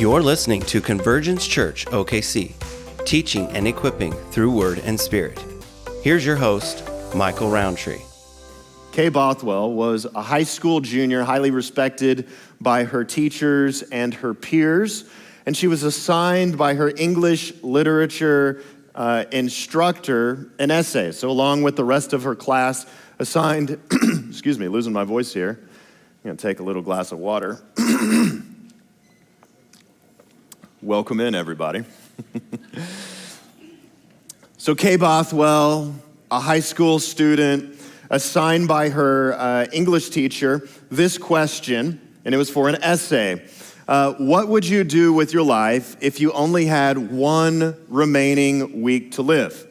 You're listening to Convergence Church, OKC, teaching and equipping through Word and Spirit. Here's your host, Michael Rowntree. Kay Bothwell was a high school junior, highly respected by her teachers and her peers, and she was assigned by her English literature instructor an essay. So along with the rest of her class, assigned, excuse me, losing my voice here. I'm going to take a little glass of water. Welcome in, everybody. So Kay Bothwell, a high school student, assigned by her English teacher this question, and it was for an essay. What would you do with your life if you only had one remaining week to live?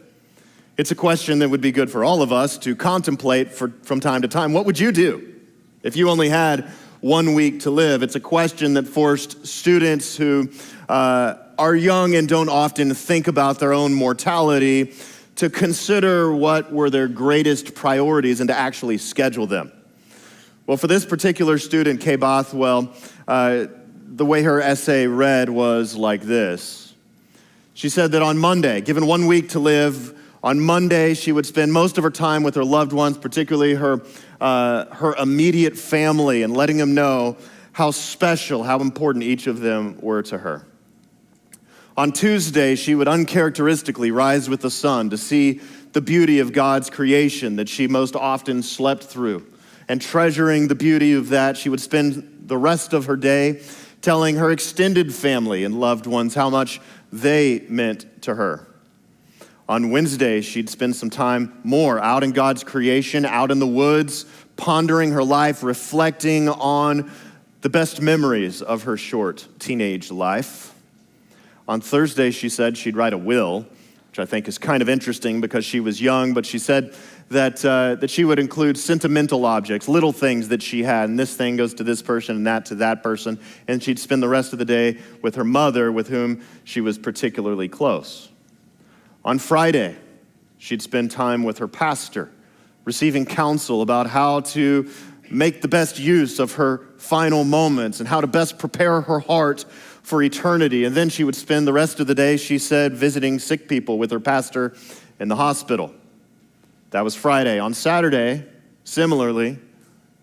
It's a question that would be good for all of us to contemplate from time to time. What would you do if you only had 1 week to live? It's a question that forced students who are young and don't often think about their own mortality to consider what were their greatest priorities and to actually schedule them. Well, for this particular student, Kay Bothwell, the way her essay read was like this. She said that on Monday, given 1 week to live, on Monday she would spend most of her time with her loved ones, particularly her immediate family, and letting them know how special, how important each of them were to her. On Tuesday, she would uncharacteristically rise with the sun to see the beauty of God's creation that she most often slept through. And treasuring the beauty of that, she would spend the rest of her day telling her extended family and loved ones how much they meant to her. On Wednesday, she'd spend some time more out in God's creation, out in the woods, pondering her life, reflecting on the best memories of her short teenage life. On Thursday, she said she'd write a will, which I think is kind of interesting because she was young, but she said that she would include sentimental objects, little things that she had, and this thing goes to this person and that to that person, and she'd spend the rest of the day with her mother, with whom she was particularly close. On Friday, she'd spend time with her pastor, receiving counsel about how to make the best use of her final moments and how to best prepare her heart for eternity. And then she would spend the rest of the day, she said, visiting sick people with her pastor in the hospital. That was Friday. On Saturday, similarly,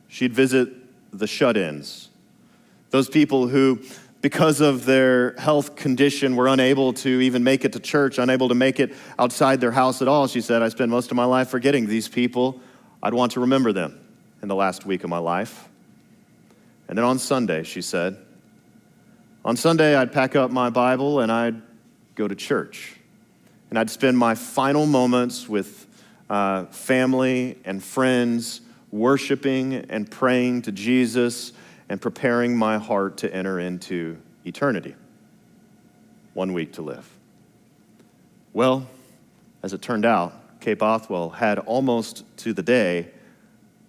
she'd visit the shut-ins. Those people who, because of their health condition, were unable to even make it to church, unable to make it outside their house at all. She said, I spend most of my life forgetting these people. I'd want to remember them in the last week of my life. And then on Sunday, she said, on Sunday, I'd pack up my Bible and I'd go to church. And I'd spend my final moments with family and friends, worshiping and praying to Jesus and preparing my heart to enter into eternity. 1 week to live. Well, as it turned out, Kay Bothwell had almost to the day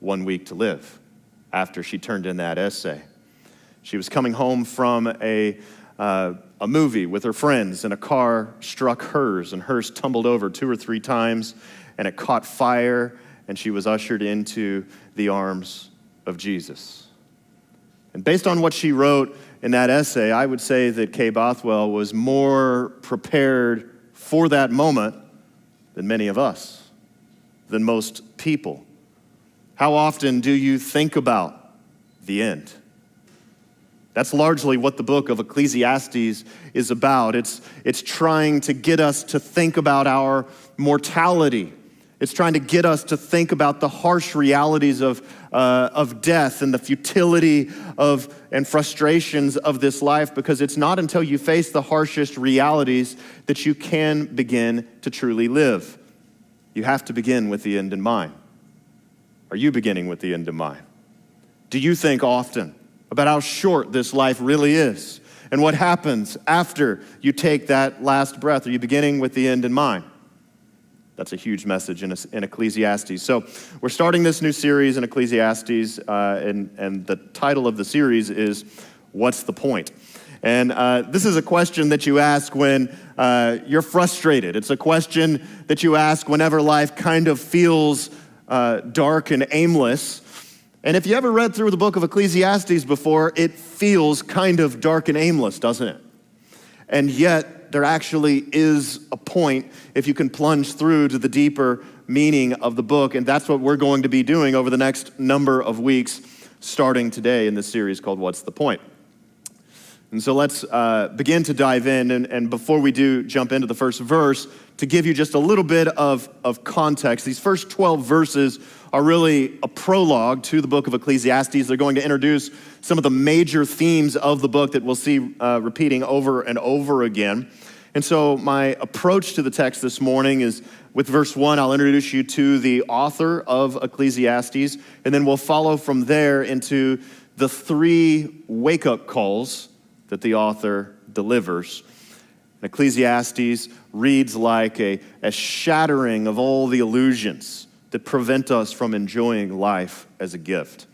1 week to live after she turned in that essay. She was coming home from a movie with her friends, and a car struck hers, and hers tumbled over 2 or 3 times, and it caught fire, and she was ushered into the arms of Jesus. And based on what she wrote in that essay, I would say that Kay Bothwell was more prepared for that moment than many of us, than most people. How often do you think about the end? That's largely what the book of Ecclesiastes is about. It's trying to get us to think about our mortality. It's trying to get us to think about the harsh realities of death and the futility and frustrations of this life, because it's not until you face the harshest realities that you can begin to truly live. You have to begin with the end in mind. Are you beginning with the end in mind? Do you think often about how short this life really is and what happens after you take that last breath? Are you beginning with the end in mind? That's a huge message in Ecclesiastes. So we're starting this new series in Ecclesiastes, and the title of the series is, What's the Point? And this is a question that you ask when you're frustrated. It's a question that you ask whenever life kind of feels dark and aimless. And if you ever read through the book of Ecclesiastes before, it feels kind of dark and aimless, doesn't it? And yet, there actually is a point if you can plunge through to the deeper meaning of the book. And that's what we're going to be doing over the next number of weeks, starting today in this series called What's the Point? And so let's begin to dive in. And before we do jump into the first verse, to give you just a little bit of context, these first 12 verses are really a prologue to the book of Ecclesiastes. They're going to introduce some of the major themes of the book that we'll see repeating over and over again. And so my approach to the text this morning is with verse 1, I'll introduce you to the author of Ecclesiastes, and then we'll follow from there into the 3 wake-up calls that the author delivers. Ecclesiastes reads like a shattering of all the illusions that prevent us from enjoying life as a gift.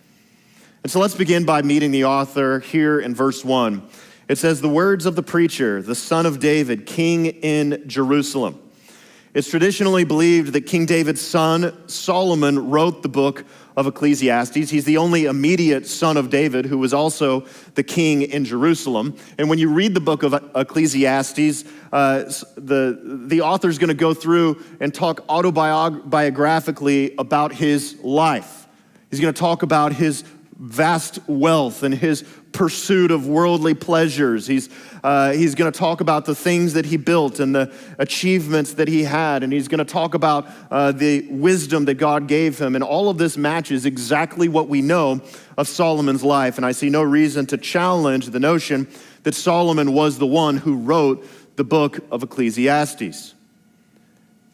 And so let's begin by meeting the author here in verse 1. It says, "The words of the preacher, the son of David, king in Jerusalem." It's traditionally believed that King David's son, Solomon, wrote the book of Ecclesiastes. He's the only immediate son of David who was also the king in Jerusalem. And when you read the book of Ecclesiastes, the author's going to go through and talk autobiographically about his life. He's going to talk about his vast wealth and his pursuit of worldly pleasures. He's going to talk about the things that he built and the achievements that he had, and he's going to talk about the wisdom that God gave him, and all of this matches exactly what we know of Solomon's life, and I see no reason to challenge the notion that Solomon was the one who wrote the book of Ecclesiastes.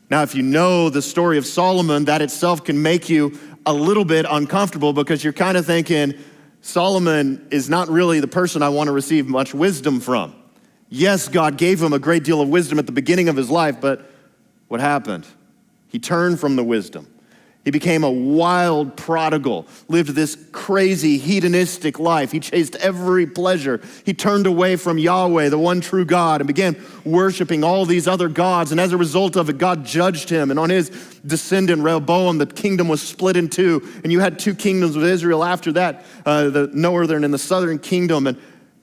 Now, if you know the story of Solomon, that itself can make you a little bit uncomfortable because you're kind of thinking, Solomon is not really the person I want to receive much wisdom from. Yes, God gave him a great deal of wisdom at the beginning of his life, but what happened? He turned from the wisdom. He became a wild prodigal, lived this crazy hedonistic life. He chased every pleasure. He turned away from Yahweh, the one true God, and began worshiping all these other gods. And as a result of it, God judged him. And on his descendant, Rehoboam, the kingdom was split in two. And you had 2 kingdoms of Israel after that, the northern and the southern kingdom. And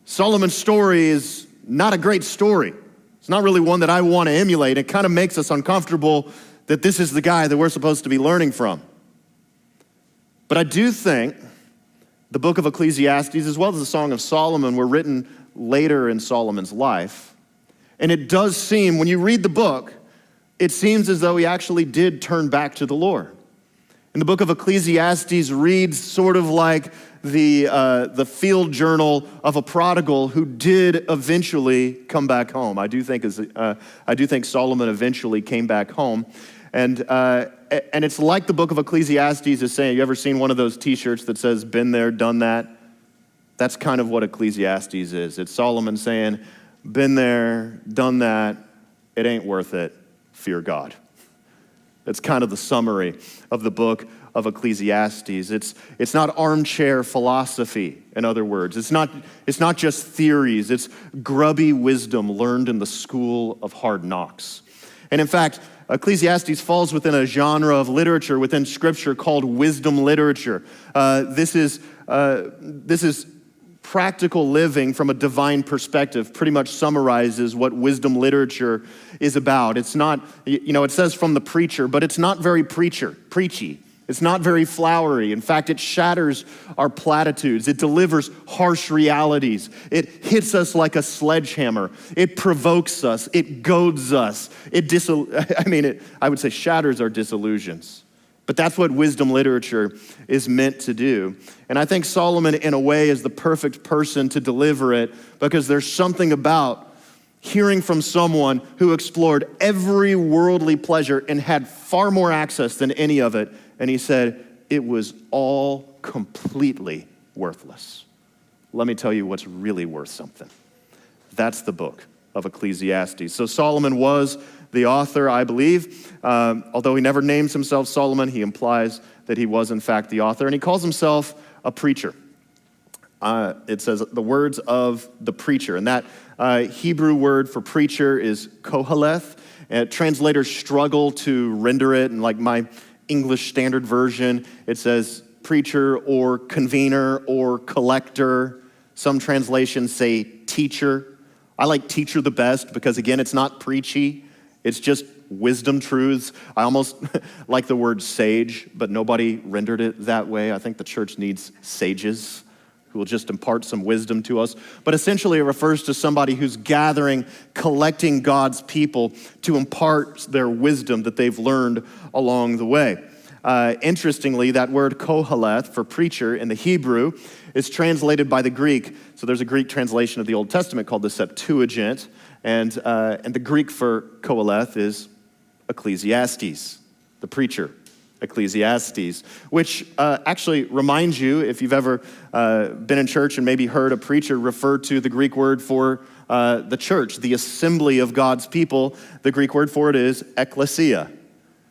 Solomon's story is not a great story. It's not really one that I want to emulate. It kind of makes us uncomfortable that this is the guy that we're supposed to be learning from. But I do think the book of Ecclesiastes, as well as the Song of Solomon, were written later in Solomon's life. And it does seem, when you read the book, it seems as though he actually did turn back to the Lord. And the book of Ecclesiastes reads sort of like the field journal of a prodigal who did eventually come back home. I do think Solomon eventually came back home. And it's like the book of Ecclesiastes is saying, you ever seen one of those t-shirts that says, been there, done that? That's kind of what Ecclesiastes is. It's Solomon saying, been there, done that, it ain't worth it, fear God. That's kind of the summary of the book of Ecclesiastes. It's not armchair philosophy, in other words. It's not just theories. It's grubby wisdom learned in the school of hard knocks. And in fact, Ecclesiastes falls within a genre of literature within Scripture called wisdom literature. This is practical living from a divine perspective. Pretty much summarizes what wisdom literature is about. It's not, it says from the preacher, but it's not very preachy. It's not very flowery. In fact, it shatters our platitudes. It delivers harsh realities. It hits us like a sledgehammer. It provokes us. It goads us. I would say shatters our disillusions. But that's what wisdom literature is meant to do. And I think Solomon, in a way, is the perfect person to deliver it because there's something about hearing from someone who explored every worldly pleasure and had far more access than any of it. And he said, it was all completely worthless. Let me tell you what's really worth something. That's the book of Ecclesiastes. So Solomon was the author, I believe. Although he never names himself Solomon, he implies that he was in fact the author. And he calls himself a preacher. It says the words of the preacher. And that Hebrew word for preacher is koheleth. And translators struggle to render it. And like my English Standard Version, it says preacher or convener or collector. Some translations say teacher I like teacher the best because, again, it's not preachy. It's just wisdom truths. I almost like the word sage, but nobody rendered it that way. I think the church needs sages who will just impart some wisdom to us. But essentially, it refers to somebody who's gathering, collecting God's people to impart their wisdom that they've learned along the way. Interestingly, that word koheleth for preacher in the Hebrew is translated by the Greek. So there's a Greek translation of the Old Testament called the Septuagint, and the Greek for koheleth is Ecclesiastes, the preacher, Ecclesiastes, which actually reminds you, if you've ever been in church and maybe heard a preacher refer to the Greek word for the church, the assembly of God's people, the Greek word for it is ecclesia.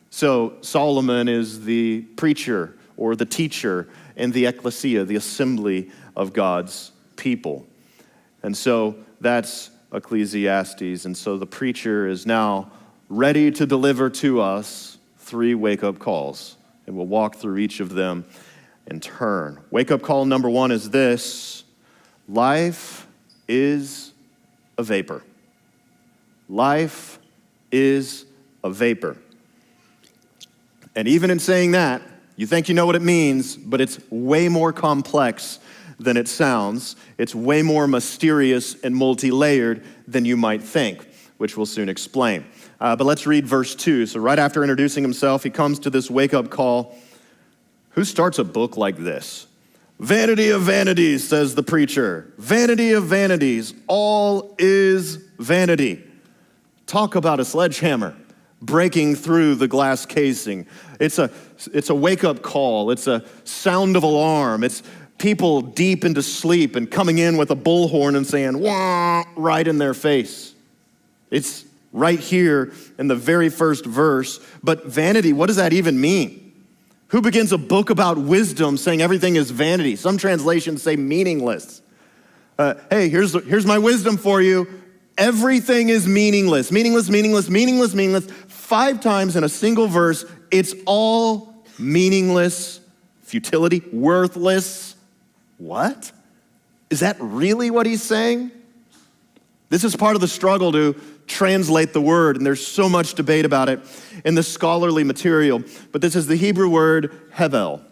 So Solomon is the preacher or the teacher in the ecclesia, the assembly of God's people. And so that's Ecclesiastes. And so the preacher is now ready to deliver to us 3 wake-up calls. And we'll walk through each of them in turn. Wake-up call number 1 is this: life is a vapor. Life is a vapor. And even in saying that, you think you know what it means, but it's way more complex than it sounds. It's way more mysterious and multi-layered than you might think, which we'll soon explain. But let's read verse 2. So right after introducing himself, he comes to this wake-up call. Who starts a book like this? Vanity of vanities, says the preacher. Vanity of vanities, all is vanity. Talk about a sledgehammer breaking through the glass casing. It's a wake-up call. It's a sound of alarm. It's people deep into sleep and coming in with a bullhorn and saying, wah, right in their face. It's right here in the very first verse. But vanity, what does that even mean? Who begins a book about wisdom saying everything is vanity? Some translations say meaningless. Hey, here's my wisdom for you. Everything is meaningless. Meaningless, meaningless, meaningless, meaningless. 5 times in a single verse, it's all meaningless, futility, worthless. What? Is that really what he's saying? This is part of the struggle to translate the word, and there's so much debate about it in the scholarly material. But this is the Hebrew word hebel,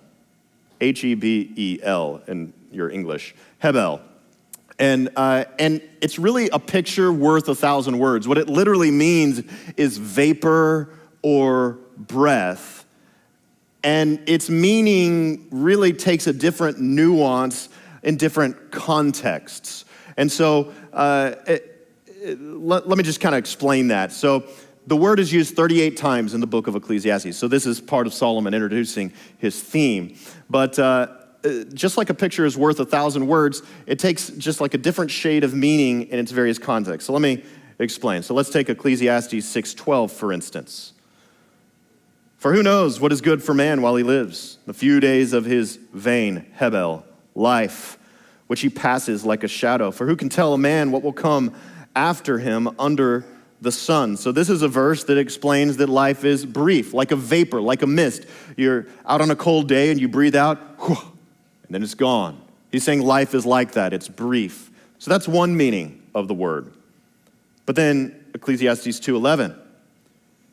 Hebel in your English, hebel. And it's really a picture worth 1,000 words. What it literally means is vapor or breath. And its meaning really takes a different nuance in different contexts. And so let me just kind of explain that. So the word is used 38 times in the book of Ecclesiastes. So this is part of Solomon introducing his theme. But just like a picture is worth 1,000 words, it takes just like a different shade of meaning in its various contexts. So let me explain. So let's take Ecclesiastes 6:12, for instance. For who knows what is good for man while he lives, the few days of his vain, hebel, life, which he passes like a shadow. For who can tell a man what will come after him under the sun? So this is a verse that explains that life is brief, like a vapor, like a mist. You're out on a cold day and you breathe out, whew, and then it's gone. He's saying life is like that. It's brief. So that's one meaning of the word. But then Ecclesiastes 2:11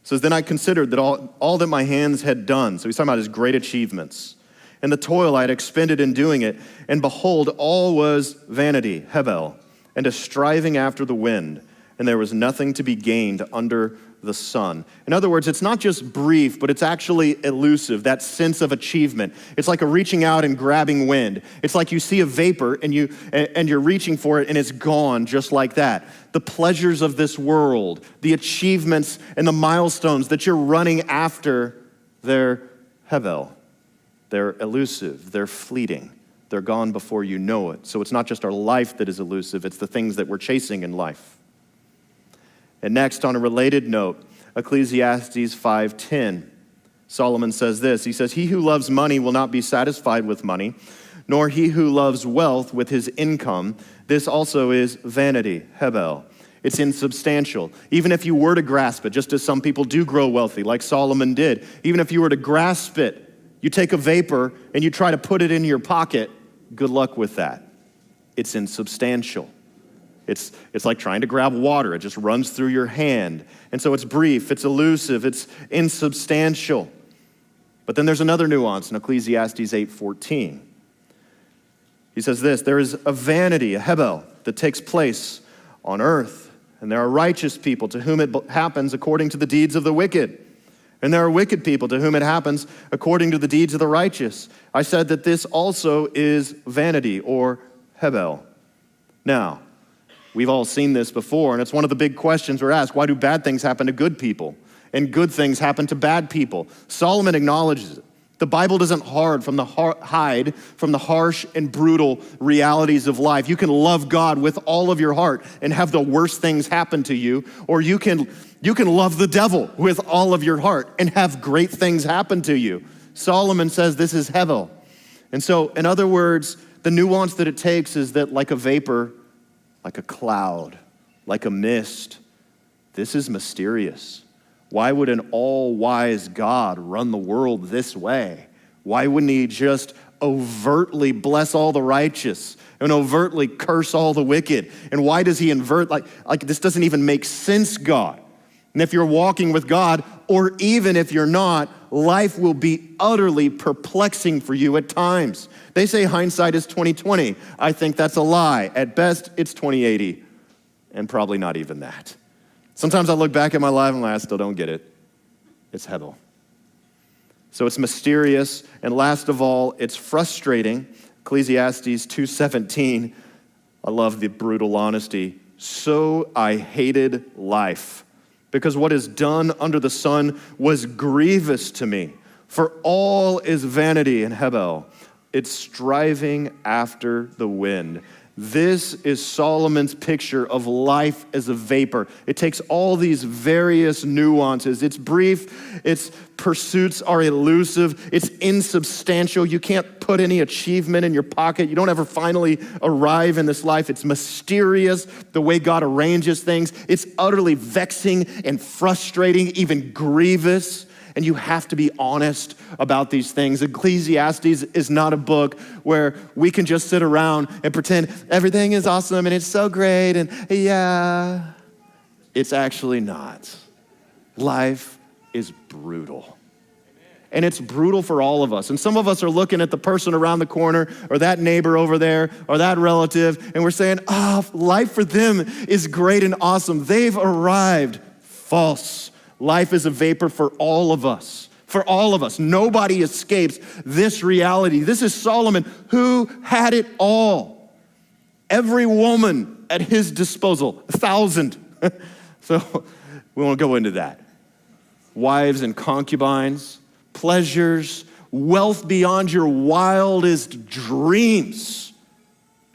says, then I considered that all that my hands had done. So he's talking about his great achievements and the toil I had expended in doing it. And behold, all was vanity, hebel, and a striving after the wind. And there was nothing to be gained under the sun. In other words, it's not just brief, but it's actually elusive, that sense of achievement. It's like a reaching out and grabbing wind. It's like you see a vapor and you're reaching for it and it's gone just like that. The pleasures of this world, the achievements and the milestones that you're running after, they're hebel. They're elusive, they're fleeting. They're gone before you know it. So it's not just our life that is elusive, it's the things that we're chasing in life. And next, on a related note, Ecclesiastes 5:10, Solomon says this. He says, he who loves money will not be satisfied with money, nor he who loves wealth with his income. This also is vanity, hebel. It's insubstantial. Even if you were to grasp it, just as some people do grow wealthy, like Solomon did, even if you were to grasp it, you take a vapor and you try to put it in your pocket, good luck with that. It's insubstantial. It's like trying to grab water. It just runs through your hand. And so it's brief, it's elusive, it's insubstantial. But then there's another nuance in Ecclesiastes 8:14. He says this, there is a vanity, a hebel, that takes place on earth. And there are righteous people to whom it happens according to the deeds of the wicked. And there are wicked people to whom it happens according to the deeds of the righteous. I said that this also is vanity or hebel. Now, we've all seen this before, and it's one of the big questions we're asked. Why do bad things happen to good people? And good things happen to bad people? Solomon acknowledges it. The Bible doesn't hide from the harsh and brutal realities of life. You can love God with all of your heart and have the worst things happen to you, or you can love the devil with all of your heart and have great things happen to you. Solomon says this is hebel. And so, in other words, the nuance that it takes is that like a vapor, like a cloud, like a mist, this is mysterious. Why would an all-wise God run the world this way? Why wouldn't he just overtly bless all the righteous and overtly curse all the wicked? And why does he invert, like this doesn't even make sense, God? And if you're walking with God, or even if you're not, life will be utterly perplexing for you at times. They say hindsight is 20/20. I think that's a lie. At best, it's 20/80, and probably not even that. Sometimes I look back at my life and I still don't get it. It's hebel. So it's mysterious, and last of all, it's frustrating. Ecclesiastes 2:17, I love the brutal honesty. So I hated life, because what is done under the sun was grievous to me. For all is vanity and hebel. It's striving after the wind. This is Solomon's picture of life as a vapor. It takes all these various nuances. It's brief, its pursuits are elusive, it's insubstantial. You can't put any achievement in your pocket. You don't ever finally arrive in this life. It's mysterious, the way God arranges things. It's utterly vexing and frustrating, even grievous. And you have to be honest about these things. Ecclesiastes is not a book where we can just sit around and pretend everything is awesome and it's so great and yeah. It's actually not. Life is brutal. And it's brutal for all of us. And some of us are looking at the person around the corner or that neighbor over there or that relative, and we're saying, oh, life for them is great and awesome. They've arrived. False. Life is a vapor for all of us. For all of us. Nobody escapes this reality. This is Solomon, who had it all. Every woman at his disposal, 1,000. So we won't go into that. Wives and concubines, pleasures, wealth beyond your wildest dreams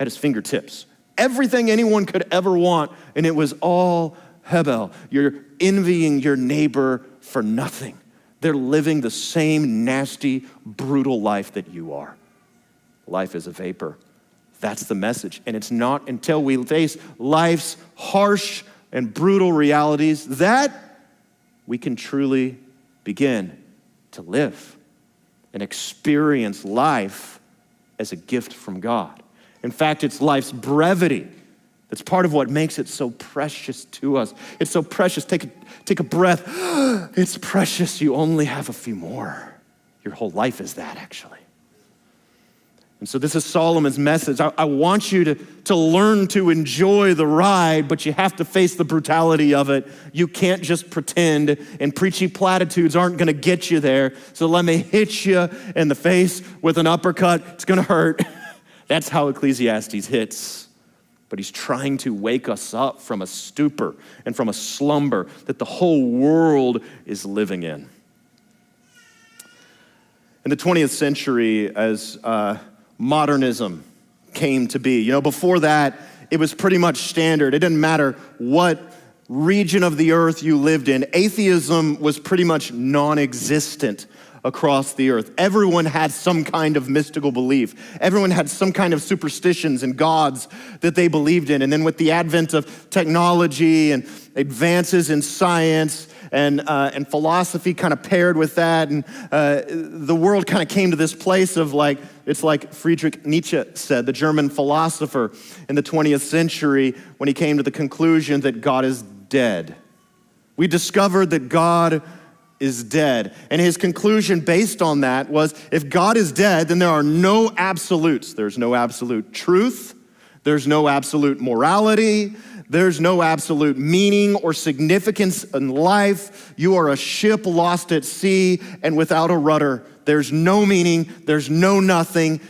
at his fingertips. Everything anyone could ever want, and it was all hebel. You're envying your neighbor for nothing. They're living the same nasty, brutal life that you are. Life is a vapor. That's the message. And it's not until we face life's harsh and brutal realities that we can truly begin to live and experience life as a gift from God. In fact, it's life's brevity that's part of what makes it so precious to us. It's so precious. Take a breath. It's precious. You only have a few more. Your whole life is that, actually. And so this is Solomon's message. I want you to learn to enjoy the ride, but you have to face the brutality of it. You can't just pretend, and preachy platitudes aren't going to get you there. So let me hit you in the face with an uppercut. It's going to hurt. That's how Ecclesiastes hits. But he's trying to wake us up from a stupor and from a slumber that the whole world is living in. In the 20th century, as modernism came to be, before that, it was pretty much standard. It didn't matter what region of the earth you lived in. Atheism was pretty much non-existent across the earth. Everyone had some kind of mystical belief. Everyone had some kind of superstitions and gods that they believed in. And then with the advent of technology and advances in science and philosophy kind of paired with that, and the world kind of came to this place of like, It's like Friedrich Nietzsche said, the German philosopher in the 20th century, when he came to the conclusion that God is dead. We discovered that God is dead. And his conclusion based on that was, if God is dead, then there are no absolutes. There's no absolute truth. There's no absolute morality. There's no absolute meaning or significance in life. You are a ship lost at sea and without a rudder. There's no meaning. There's no nothing.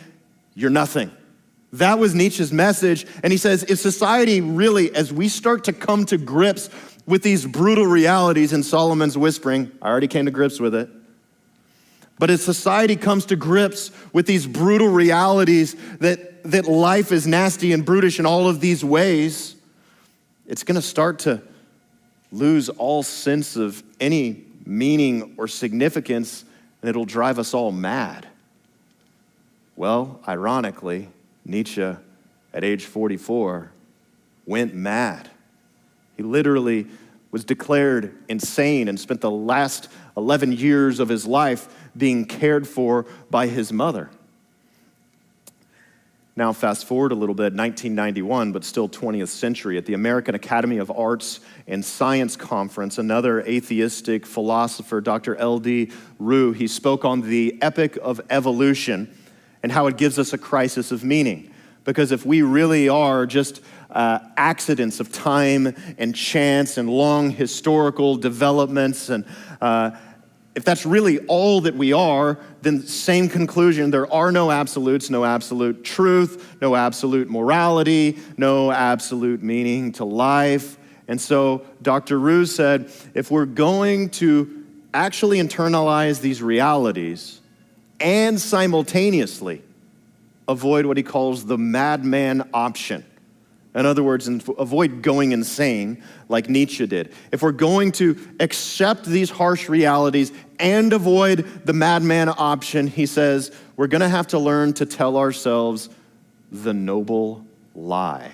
You're nothing. That was Nietzsche's message. And he says, if society really, as we start to come to grips with these brutal realities in Solomon's whispering, I already came to grips with it. But as society comes to grips with these brutal realities that life is nasty and brutish in all of these ways, it's going to start to lose all sense of any meaning or significance, and it'll drive us all mad. Well, ironically, Nietzsche, at age 44, went mad. He literally was declared insane and spent the last 11 years of his life being cared for by his mother. Now, fast forward a little bit, 1991, but still 20th century, at the American Academy of Arts and Science Conference, another atheistic philosopher, Dr. L.D. Roux, he spoke on the epic of evolution and how it gives us a crisis of meaning. Because if we really are just accidents of time and chance and long historical developments, and if that's really all that we are, then same conclusion, there are no absolutes, no absolute truth, no absolute morality, no absolute meaning to life. And so Dr. Roux said, if we're going to actually internalize these realities and simultaneously avoid what he calls the madman option, in other words, avoid going insane like Nietzsche did. If we're going to accept these harsh realities and avoid the madman option, he says, we're going to have to learn to tell ourselves the noble lie.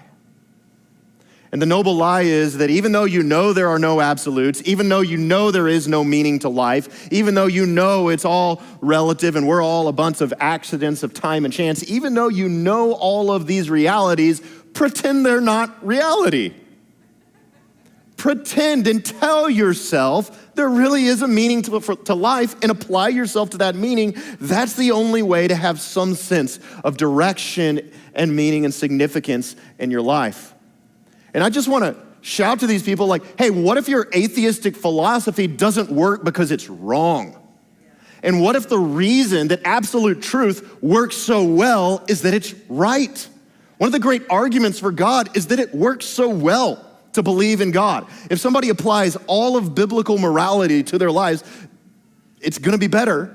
And the noble lie is that even though you know there are no absolutes, even though you know there is no meaning to life, even though you know it's all relative and we're all a bunch of accidents of time and chance, even though you know all of these realities, pretend they're not reality. Pretend and tell yourself there really is a meaning to life and apply yourself to that meaning. That's the only way to have some sense of direction and meaning and significance in your life. And I just want to shout to these people like, hey, what if your atheistic philosophy doesn't work because it's wrong? And what if the reason that absolute truth works so well is that it's right? One of the great arguments for God is that it works so well to believe in God. If somebody applies all of biblical morality to their lives, it's going to be better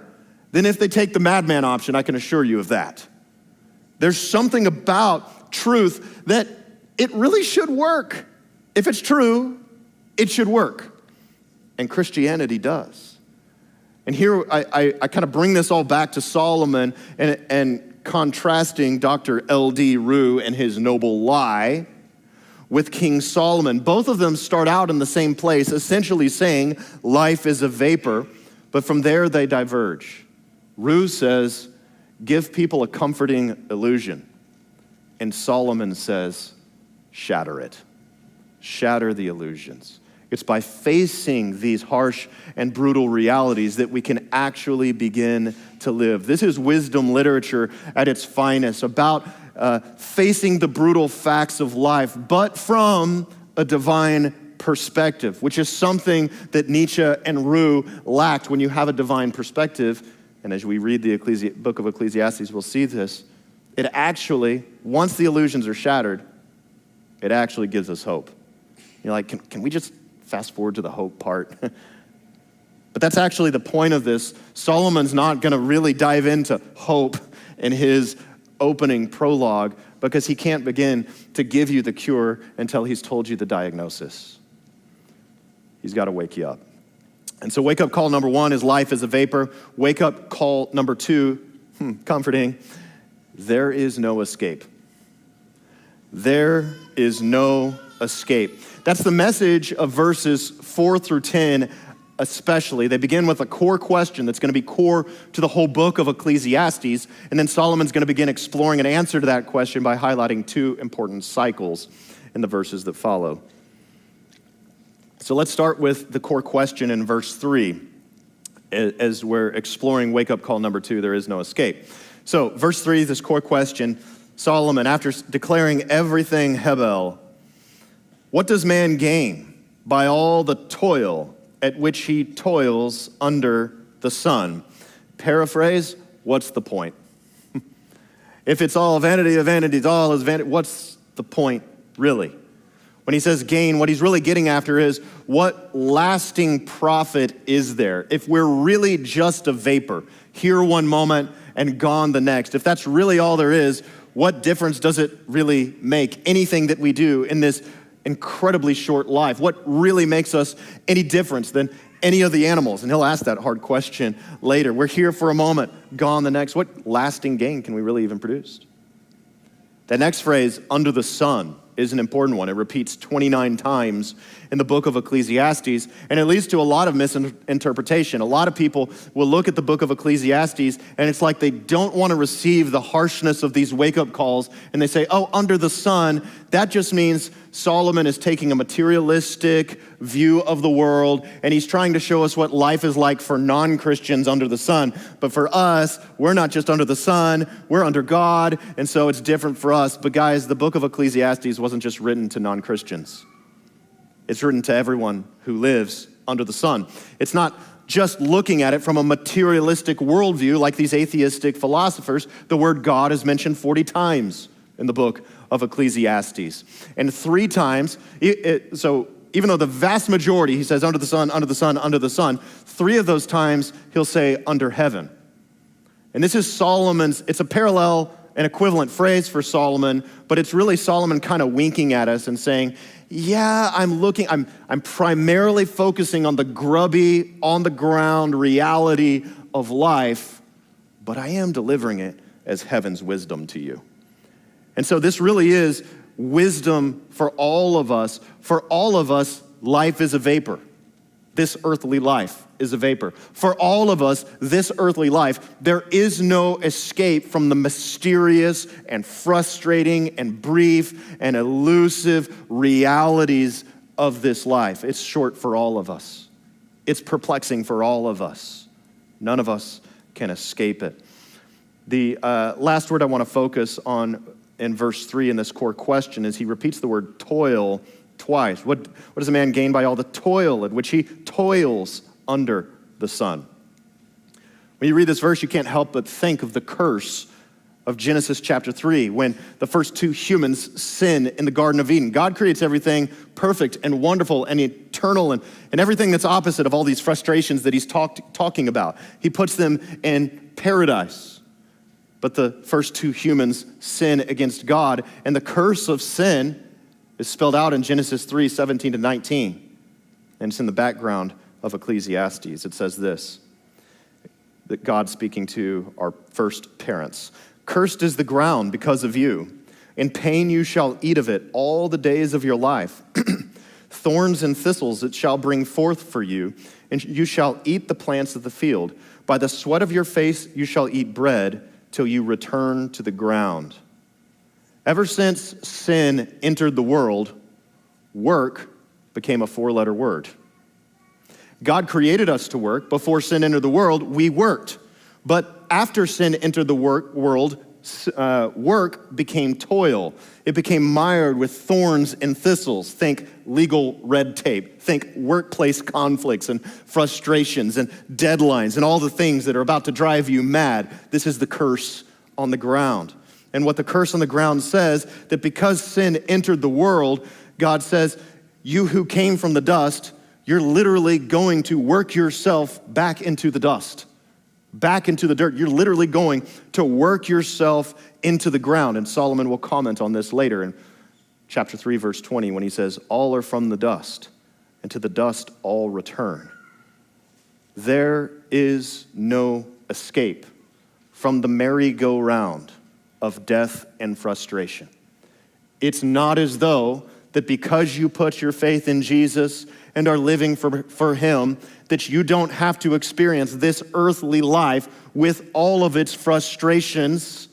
than if they take the madman option, I can assure you of that. There's something about truth that it really should work. If it's true, it should work. And Christianity does. And here I kind of bring this all back to Solomon and contrasting Dr. L.D. Roux and his noble lie with King Solomon. Both of them start out in the same place, essentially saying life is a vapor, but from there they diverge. Roux says, give people a comforting illusion. And Solomon says, shatter it. Shatter the illusions. It's by facing these harsh and brutal realities that we can actually begin to live. This is wisdom literature at its finest, about facing the brutal facts of life, but from a divine perspective, which is something that Nietzsche and Roux lacked. When you have a divine perspective, and as we read the book of Ecclesiastes, we'll see this, it actually, once the illusions are shattered, it actually gives us hope. You're like, can we just fast forward to the hope part? But that's actually the point of this. Solomon's not going to really dive into hope in his opening prologue because he can't begin to give you the cure until he's told you the diagnosis. He's got to wake you up. And so wake up call number one is life is a vapor. Wake up call number two, comforting, there is no escape. There is no escape. That's the message of verses 4 through 10 especially. They begin with a core question that's going to be core to the whole book of Ecclesiastes, and then Solomon's going to begin exploring an answer to that question by highlighting two important cycles in the verses that follow. So let's start with the core question in verse 3. As we're exploring wake-up call number 2, there is no escape. So verse 3, this core question, Solomon, after declaring everything Hebel, what does man gain by all the toil at which he toils under the sun? Paraphrase, what's the point? If it's all vanity of vanities, all is vanity, what's the point really? When he says gain, what he's really getting after is what lasting profit is there? If we're really just a vapor, here one moment and gone the next, if that's really all there is, what difference does it really make? Anything that we do in this incredibly short life, what really makes us any difference than any of the animals? And he'll ask that hard question later. We're here for a moment, gone the next. What lasting gain can we really even produce? That next phrase, under the sun, is an important one. It repeats 29 times in the book of Ecclesiastes, and it leads to a lot of misinterpretation. A lot of people will look at the book of Ecclesiastes, and it's like they don't want to receive the harshness of these wake-up calls, and they say, oh, under the sun, that just means Solomon is taking a materialistic view of the world, and he's trying to show us what life is like for non-Christians under the sun. But for us, we're not just under the sun, we're under God, and so it's different for us. But guys, the book of Ecclesiastes wasn't just written to non-Christians. It's written to everyone who lives under the sun. It's not just looking at it from a materialistic worldview like these atheistic philosophers. The word God is mentioned 40 times in the book of Ecclesiastes. And 3 times, so even though the vast majority, he says under the sun, under the sun, under the sun, 3 of those times he'll say under heaven. And this is Solomon's, it's a parallel, an equivalent phrase for Solomon, but it's really Solomon kind of winking at us and saying, yeah, I'm primarily focusing on the grubby, on the ground reality of life, but I am delivering it as heaven's wisdom to you. And so this really is wisdom for all of us. For all of us, life is a vapor. This earthly life is a vapor. For all of us, this earthly life, there is no escape from the mysterious and frustrating and brief and elusive realities of this life. It's short for all of us. It's perplexing for all of us. None of us can escape it. The last word I want to focus on in verse 3 in this core question is he repeats the word toil twice. What does a man gain by all the toil at which he toils under the sun? When you read this verse, you can't help but think of the curse of Genesis chapter 3, when the first 2 humans sin in the Garden of Eden. God creates everything perfect and wonderful and eternal and everything that's opposite of all these frustrations that he's talking about. He puts them in paradise. But the first 2 humans sin against God, and the curse of sin is spelled out in Genesis 3, 17 to 19. And it's in the background of Ecclesiastes. It says this, that God speaking to our first parents. Cursed is the ground because of you. In pain you shall eat of it all the days of your life. Thorns and thistles it shall bring forth for you, and you shall eat the plants of the field. By the sweat of your face you shall eat bread till you return to the ground. Ever since sin entered the world, work became a 4-letter word. God created us to work. Before sin entered the world, we worked. But after sin entered the world, work became toil. It became mired with thorns and thistles. Think legal red tape. Think workplace conflicts and frustrations and deadlines and all the things that are about to drive you mad. This is the curse on the ground. And what the curse on the ground says, that because sin entered the world, God says, you who came from the dust, you're literally going to work yourself back into the dust, back into the dirt. You're literally going to work yourself into the ground. And Solomon will comment on this later in chapter 3, verse 20, when he says, all are from the dust, and to the dust all return. There is no escape from the merry-go-round of death and frustration. It's not as though that because you put your faith in Jesus and are living for him, that you don't have to experience this earthly life with all of its frustrations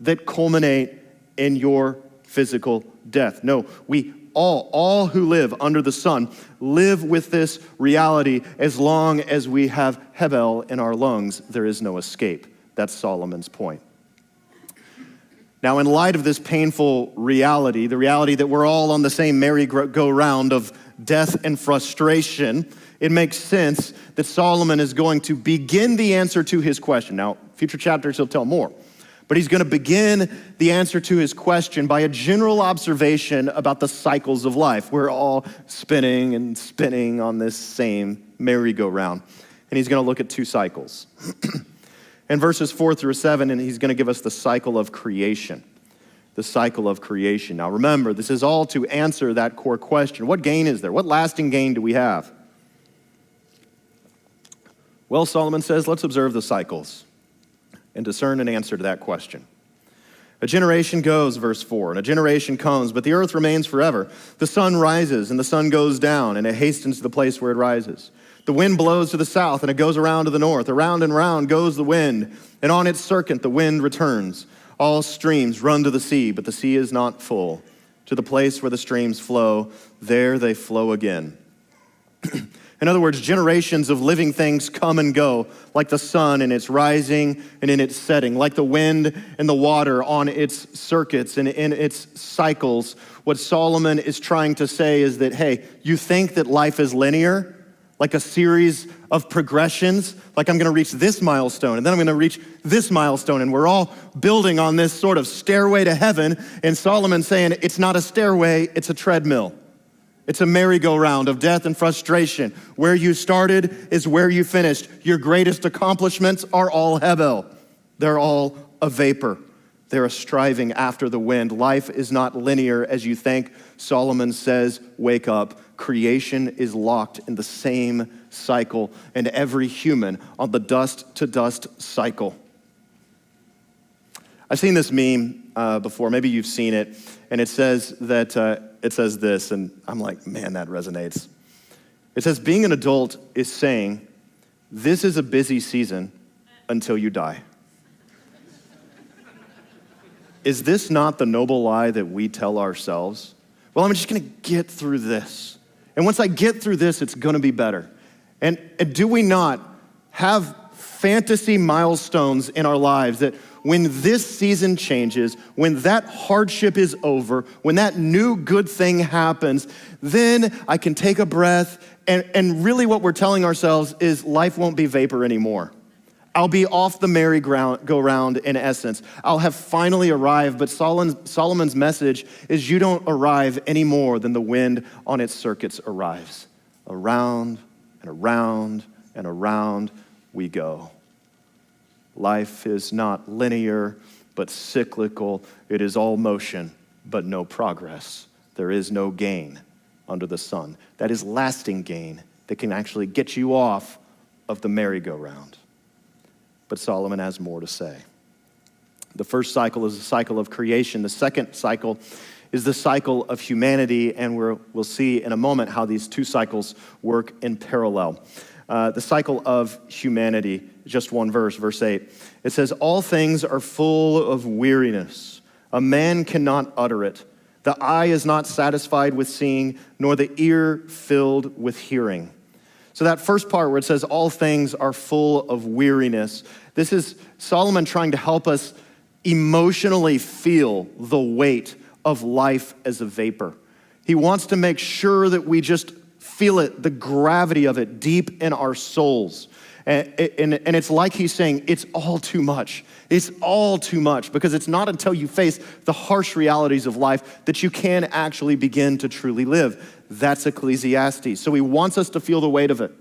that culminate in your physical death. No, we all who live under the sun live with this reality. As long as we have Hebel in our lungs, there is no escape. That's Solomon's point. Now, in light of this painful reality, the reality that we're all on the same merry-go-round of death and frustration, it makes sense that Solomon is going to begin the answer to his question. Now, future chapters he'll tell more. But he's going to begin the answer to his question by a general observation about the cycles of life. We're all spinning and spinning on this same merry-go-round. And he's going to look at two cycles. In verses 4 through 7, and he's going to give us the cycle of creation. The cycle of creation. Now remember, this is all to answer that core question. What gain is there? What lasting gain do we have? Well, Solomon says, let's observe the cycles and discern an answer to that question. A generation goes, verse 4, and a generation comes, but the earth remains forever. The sun rises and the sun goes down, and it hastens to the place where it rises. The wind blows to the south, and it goes around to the north. Around and round goes the wind, and on its circuit the wind returns. All streams run to the sea, but the sea is not full. To the place where the streams flow, there they flow again. In other words, generations of living things come and go, like the sun in its rising and in its setting, like the wind and the water on its circuits and in its cycles. What Solomon is trying to say is that, hey, you think that life is linear, like a series of progressions, like I'm gonna reach this milestone, and then I'm gonna reach this milestone, and we're all building on this sort of stairway to heaven, and Solomon's saying it's not a stairway, it's a treadmill. It's a merry-go-round of death and frustration. Where you started is where you finished. Your greatest accomplishments are all Hebel. They're all a vapor. They're a striving after the wind. Life is not linear as you think. Solomon says, wake up. Creation is locked in the same cycle, and every human on the dust-to-dust cycle. I've seen this meme before. Maybe you've seen it, and it says that it says this, and I'm like, man, that resonates. It says, being an adult is saying, this is a busy season until you die. Is this not the noble lie that we tell ourselves? Well, I'm just gonna get through this. And once I get through this, it's gonna be better. And do we not have fantasy milestones in our lives that when this season changes, when that hardship is over, when that new good thing happens, then I can take a breath, and really what we're telling ourselves is life won't be vapor anymore. I'll be off the merry-go-round in essence. I'll have finally arrived, but Solomon's message is you don't arrive any more than the wind on its circuits arrives. Around and around and around we go. Life is not linear, but cyclical. It is all motion, but no progress. There is no gain under the sun. That is lasting gain that can actually get you off of the merry-go-round. But Solomon has more to say. The first cycle is the cycle of creation. The second cycle is the cycle of humanity, and we'll see in a moment how these two cycles work in parallel. The cycle of humanity, just one verse, verse 8. It says, all things are full of weariness. A man cannot utter it. The eye is not satisfied with seeing, nor the ear filled with hearing. So that first part where it says all things are full of weariness, this is Solomon trying to help us emotionally feel the weight of life as a vapor. He wants to make sure that we just feel it, the gravity of it deep in our souls. And it's like he's saying, it's all too much. It's all too much, because it's not until you face the harsh realities of life that you can actually begin to truly live. That's Ecclesiastes. So he wants us to feel the weight of it.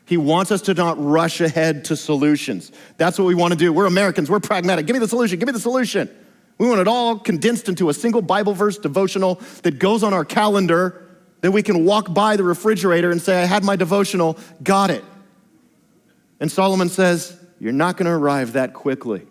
He wants us to not rush ahead to solutions. That's what we want to do. We're Americans. We're pragmatic. Give me the solution. Give me the solution. We want it all condensed into a single Bible verse devotional that goes on our calendar, that we can walk by the refrigerator and say, I had my devotional, got it. And Solomon says, you're not going to arrive that quickly.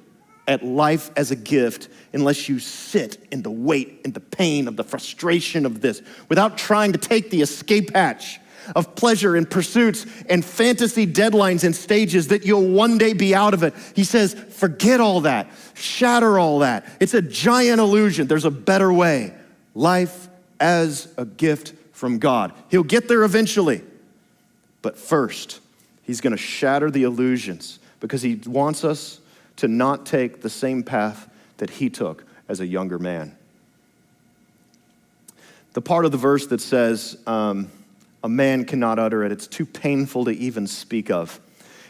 at life as a gift unless you sit in the weight and the pain of the frustration of this without trying to take the escape hatch of pleasure and pursuits and fantasy deadlines and stages that you'll one day be out of it. He says, forget all that, shatter all that. It's a giant illusion. There's a better way. Life as a gift from God. He'll get there eventually. But first, he's going to shatter the illusions because he wants us to not take the same path that he took as a younger man. The part of the verse that says, a man cannot utter it, it's too painful to even speak of.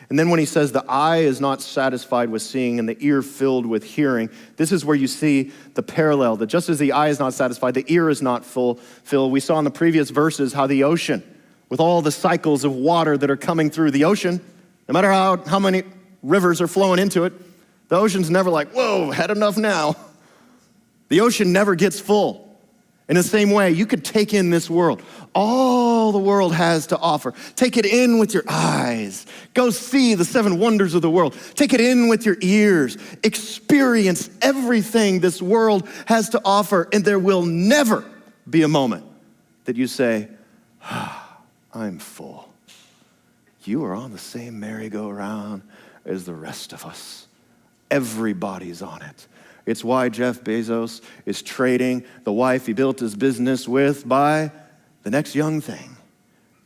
And then when he says the eye is not satisfied with seeing and the ear filled with hearing, this is where you see the parallel, that just as the eye is not satisfied, the ear is not filled. We saw in the previous verses how the ocean, with all the cycles of water that are coming through the ocean, no matter how many rivers are flowing into it, the ocean's never like, whoa, had enough now. The ocean never gets full. In the same way, you could take in this world, all the world has to offer. Take it in with your eyes. Go see the 7 wonders of the world. Take it in with your ears. Experience everything this world has to offer, and there will never be a moment that you say, I'm full. You are on the same merry-go-round as the rest of us. Everybody's on it. It's why Jeff Bezos is trading the wife he built his business with by the next young thing,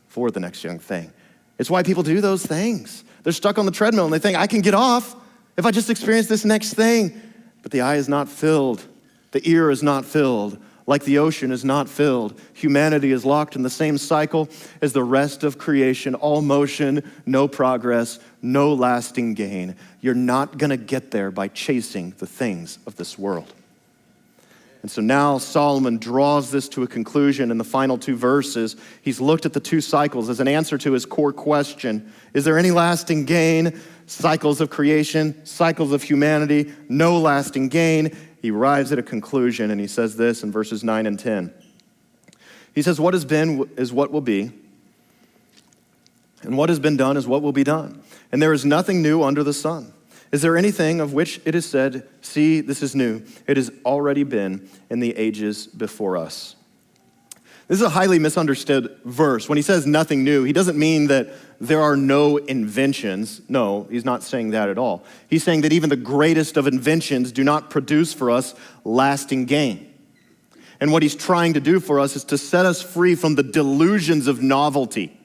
for the next young thing. It's why people do those things. They're stuck on the treadmill and they think, I can get off if I just experience this next thing. But the eye is not filled. The ear is not filled. Like the ocean is not filled. Humanity is locked in the same cycle as the rest of creation. All motion, no progress, no lasting gain. You're not going to get there by chasing the things of this world. And so now Solomon draws this to a conclusion in the final 2 verses. He's looked at the 2 cycles as an answer to his core question. Is there any lasting gain? Cycles of creation, cycles of humanity, no lasting gain. He arrives at a conclusion, and he says this in verses 9 and 10. He says, what has been is what will be, and what has been done is what will be done. And there is nothing new under the sun. Is there anything of which it is said, see, this is new? It has already been in the ages before us. This is a highly misunderstood verse. When he says nothing new, he doesn't mean that there are no inventions. No, he's not saying that at all. He's saying that even the greatest of inventions do not produce for us lasting gain. And what he's trying to do for us is to set us free from the delusions of novelty.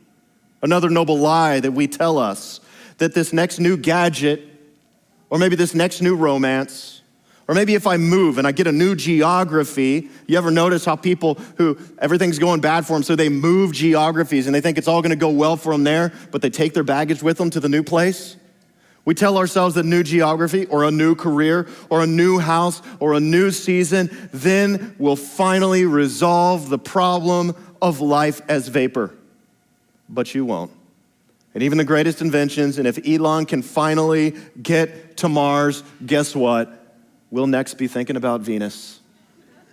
Another noble lie that we tell us that this next new gadget, or maybe this next new romance, or maybe if I move and I get a new geography, you ever notice how people who everything's going bad for them, so they move geographies and they think it's all gonna go well for them there, but they take their baggage with them to the new place? We tell ourselves that new geography or a new career or a new house or a new season then will finally resolve the problem of life as vapor. But you won't. And even the greatest inventions, and if Elon can finally get to Mars, guess what? We'll next be thinking about Venus.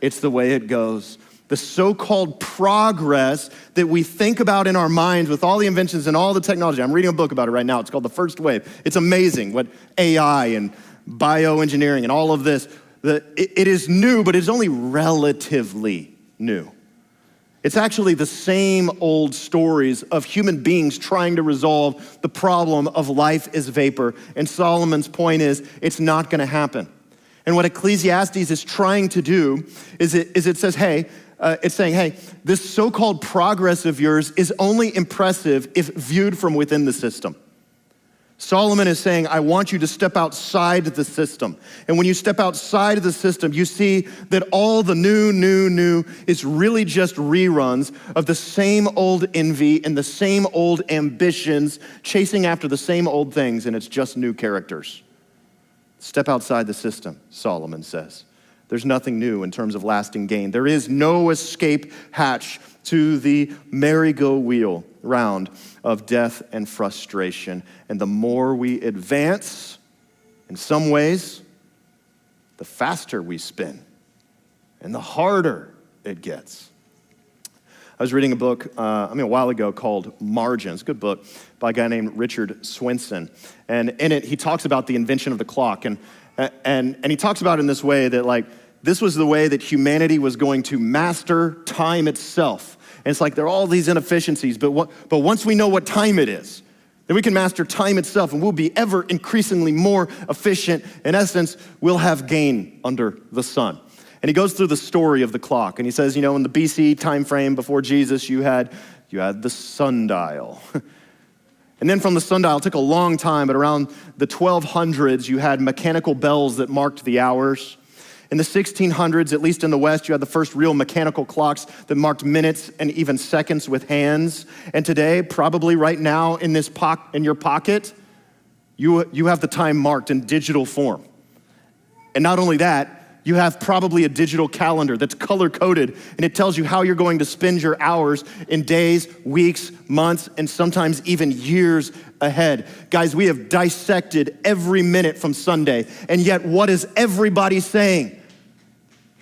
It's the way it goes. The so-called progress that we think about in our minds with all the inventions and all the technology. I'm reading a book about it right now. It's called The First Wave. It's amazing what AI and bioengineering and all of this, it is new, but it's only relatively new. It's actually the same old stories of human beings trying to resolve the problem of life is vapor. And Solomon's point is, it's not gonna happen. And what Ecclesiastes is trying to do is it says, it's saying, hey, this so-called progress of yours is only impressive if viewed from within the system. Solomon is saying, I want you to step outside the system. And when you step outside of the system, you see that all the new is really just reruns of the same old envy and the same old ambitions, chasing after the same old things, and it's just new characters. Step outside the system, Solomon says. There's nothing new in terms of lasting gain. There is no escape hatch to the merry-go-wheel round of death and frustration. And the more we advance, in some ways, the faster we spin and the harder it gets. I was reading a book, a while ago called Margins, good book by a guy named Richard Swinson. And in it, he talks about the invention of the clock. And And he talks about it in this way that like, this was the way that humanity was going to master time itself. And it's like there are all these inefficiencies, but once we know what time it is, then we can master time itself and we'll be ever increasingly more efficient. In essence, we'll have gain under the sun. And he goes through the story of the clock and he says, in the BC time frame before Jesus, you had the sundial. And then from the sundial, it took a long time, but around the 1200s, you had mechanical bells that marked the hours. In the 1600s, at least in the West, you had the first real mechanical clocks that marked minutes and even seconds with hands. And today, probably right now in your pocket, you have the time marked in digital form. And not only that, you have probably a digital calendar that's color-coded, and it tells you how you're going to spend your hours in days, weeks, months, and sometimes even years ahead. Guys, we have dissected every minute from Sunday, and yet what is everybody saying?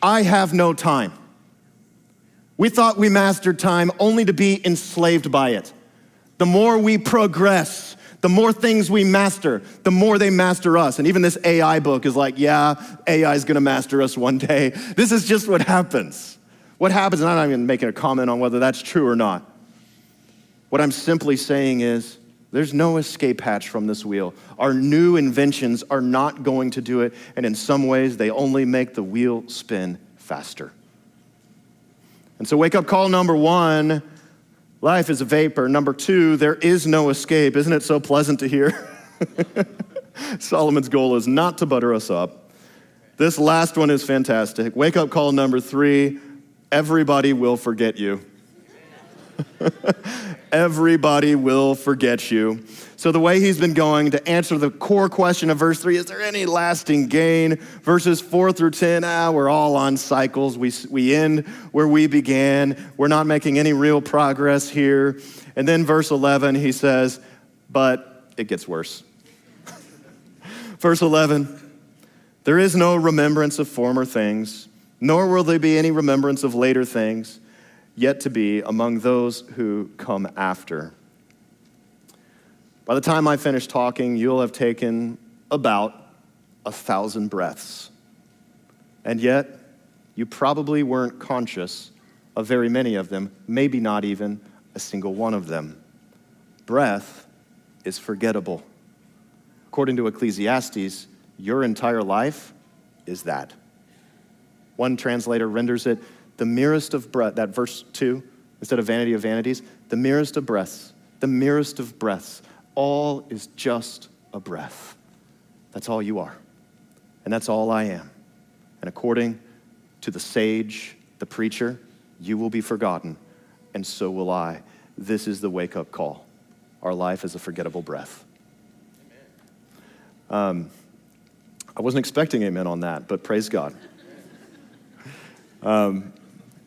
I have no time. We thought we mastered time only to be enslaved by it. The more we progress, the more things we master, the more they master us. And even this AI book is like, yeah, AI is gonna master us one day. This is just what happens. What happens, and I'm not even making a comment on whether that's true or not. What I'm simply saying is, there's no escape hatch from this wheel. Our new inventions are not going to do it, and in some ways, they only make the wheel spin faster. And so wake-up call number 1, life is a vapor. Number 2, there is no escape. Isn't it so pleasant to hear? Solomon's goal is not to butter us up. This last one is fantastic. Wake-up call number 3, everybody will forget you. Everybody will forget you. So the way he's been going to answer the core question of verse 3, is there any lasting gain? Verses 4 through 10, we're all on cycles. We end where we began. We're not making any real progress here. And then verse 11, he says, but it gets worse. Verse 11, there is no remembrance of former things, nor will there be any remembrance of later things, yet to be among those who come after. By the time I finish talking, you'll have taken about 1,000 breaths. And yet, you probably weren't conscious of very many of them, maybe not even a single one of them. Breath is forgettable. According to Ecclesiastes, your entire life is that. One translator renders it, the merest of breath, that verse 2, instead of vanity of vanities, the merest of breaths, all is just a breath. That's all you are. And that's all I am. And according to the sage, the preacher, you will be forgotten, and so will I. This is the wake-up call. Our life is a forgettable breath. I wasn't expecting amen on that, but praise God.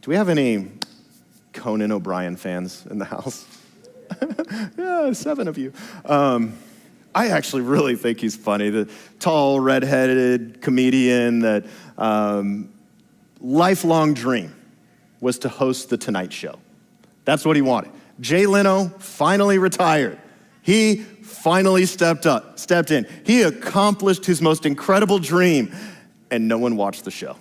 Do we have any Conan O'Brien fans in the house? Yeah, 7 of you. I actually really think he's funny. The tall, redheaded comedian that lifelong dream was to host The Tonight Show. That's what he wanted. Jay Leno finally retired. He finally stepped in. He accomplished his most incredible dream, and no one watched the show.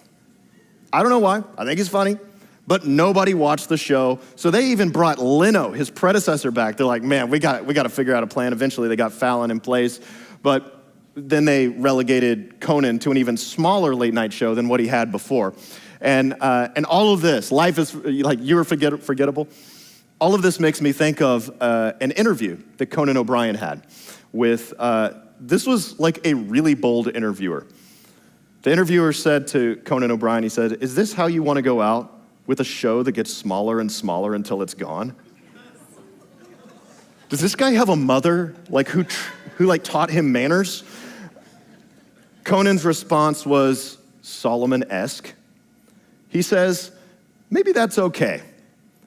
I don't know why. I think he's funny. But nobody watched the show, so they even brought Leno, his predecessor, back. They're like, man, we got to figure out a plan. Eventually, they got Fallon in place, but then they relegated Conan to an even smaller late-night show than what he had before. And all of this, life is like you were forgettable. All of this makes me think of an interview that Conan O'Brien had with. This was like a really bold interviewer. The interviewer said to Conan O'Brien, he said, "Is this how you want to go out? With a show that gets smaller and smaller until it's gone?" Does this guy have a mother who taught him manners? Conan's response was Solomon-esque. He says, maybe that's okay.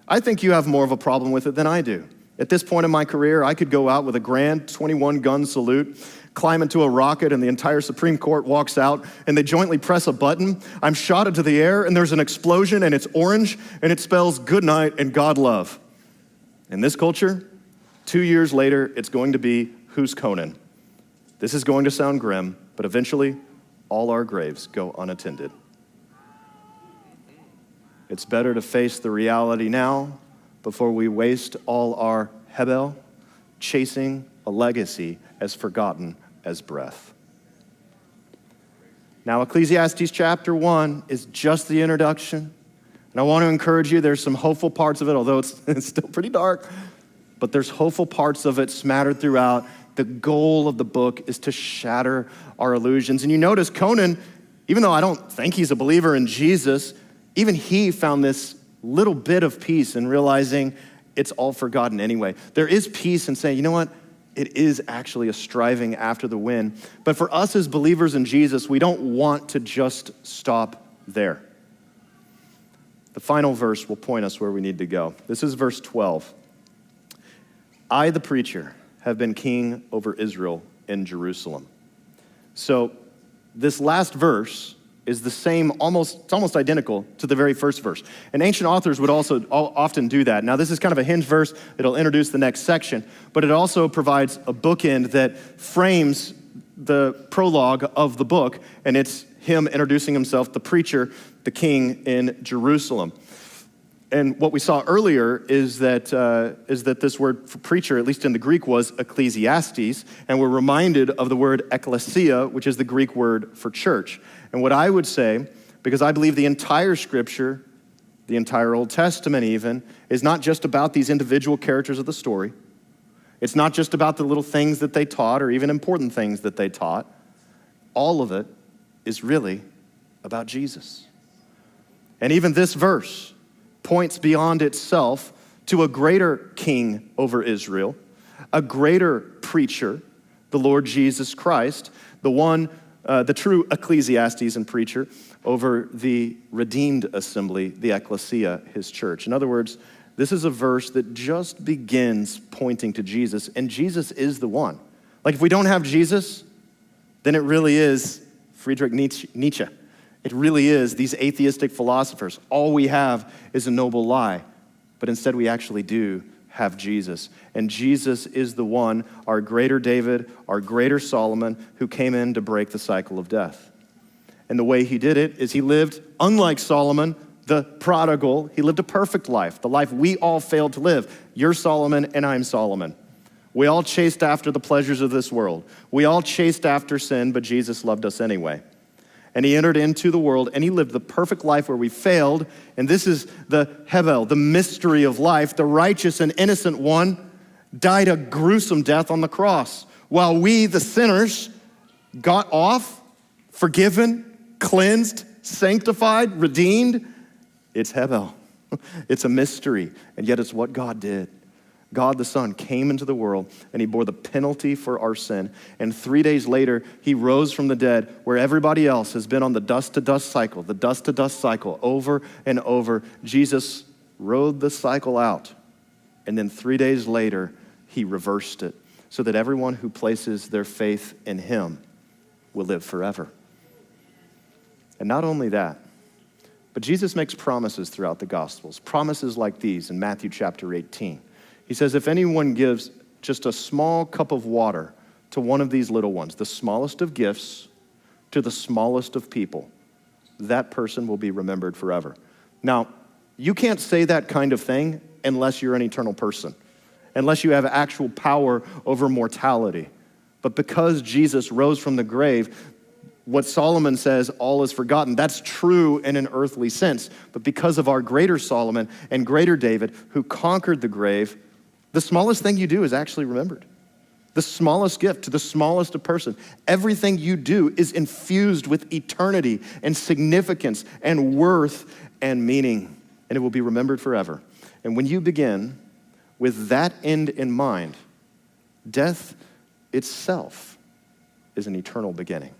I think you have more of a problem with it than I do. At this point in my career, I could go out with a grand 21-gun salute, climb into a rocket, and the entire Supreme Court walks out, and they jointly press a button. I'm shot into the air, and there's an explosion, and it's orange, and it spells good night and God love. In this culture, 2 years later, it's going to be, who's Conan? This is going to sound grim, but eventually, all our graves go unattended. It's better to face the reality now before we waste all our hebel chasing a legacy as forgotten as breath. Now, Ecclesiastes chapter 1 is just the introduction. And I want to encourage you, there's some hopeful parts of it, although it's still pretty dark, but there's hopeful parts of it smattered throughout. The goal of the book is to shatter our illusions. And you notice Conan, even though I don't think he's a believer in Jesus, even he found this little bit of peace in realizing it's all forgotten anyway. There is peace in saying, you know what? It is actually a striving after the win. But for us as believers in Jesus, we don't want to just stop there. The final verse will point us where we need to go. This is verse 12. I, the preacher, have been king over Israel in Jerusalem. So this last verse is the same, it's almost identical to the very first verse. And ancient authors would also often do that. Now, this is kind of a hinge verse. It'll introduce the next section, but it also provides a bookend that frames the prologue of the book, and it's him introducing himself, the preacher, the king in Jerusalem. And what we saw earlier is that this word for preacher, at least in the Greek, was Ecclesiastes, and we're reminded of the word ecclesia, which is the Greek word for church. And what I would say, because I believe the entire Scripture, the entire Old Testament even, is not just about these individual characters of the story. It's not just about the little things that they taught or even important things that they taught. All of it is really about Jesus. And even this verse points beyond itself to a greater king over Israel, a greater preacher, the Lord Jesus Christ, the true Ecclesiastes and preacher over the redeemed assembly, the ecclesia, his church. In other words, this is a verse that just begins pointing to Jesus, and Jesus is the one. Like, if we don't have Jesus, then it really is Friedrich Nietzsche. It really is these atheistic philosophers. All we have is a noble lie, but instead we actually do have Jesus. And Jesus is the one, our greater David, our greater Solomon, who came in to break the cycle of death. And the way he did it is he lived, unlike Solomon, the prodigal, he lived a perfect life, the life we all failed to live. You're Solomon and I'm Solomon. We all chased after the pleasures of this world. We all chased after sin, but Jesus loved us anyway. And he entered into the world, and he lived the perfect life where we failed. And this is the Hebel, the mystery of life. The righteous and innocent one died a gruesome death on the cross, while we, the sinners, got off, forgiven, cleansed, sanctified, redeemed. It's Hebel. It's a mystery, and yet it's what God did. God the Son came into the world, and he bore the penalty for our sin. And 3 days later, he rose from the dead, where everybody else has been on the dust-to-dust cycle, over and over. Jesus rode the cycle out, and then 3 days later, he reversed it, so that everyone who places their faith in him will live forever. And not only that, but Jesus makes promises throughout the Gospels, promises like these in Matthew chapter 18. He says, if anyone gives just a small cup of water to one of these little ones, the smallest of gifts to the smallest of people, that person will be remembered forever. Now, you can't say that kind of thing unless you're an eternal person, unless you have actual power over mortality. But because Jesus rose from the grave, what Solomon says, all is forgotten, that's true in an earthly sense. But because of our greater Solomon and greater David, who conquered the grave, the smallest thing you do is actually remembered. The smallest gift to the smallest of person. Everything you do is infused with eternity and significance and worth and meaning, and it will be remembered forever. And when you begin with that end in mind, death itself is an eternal beginning.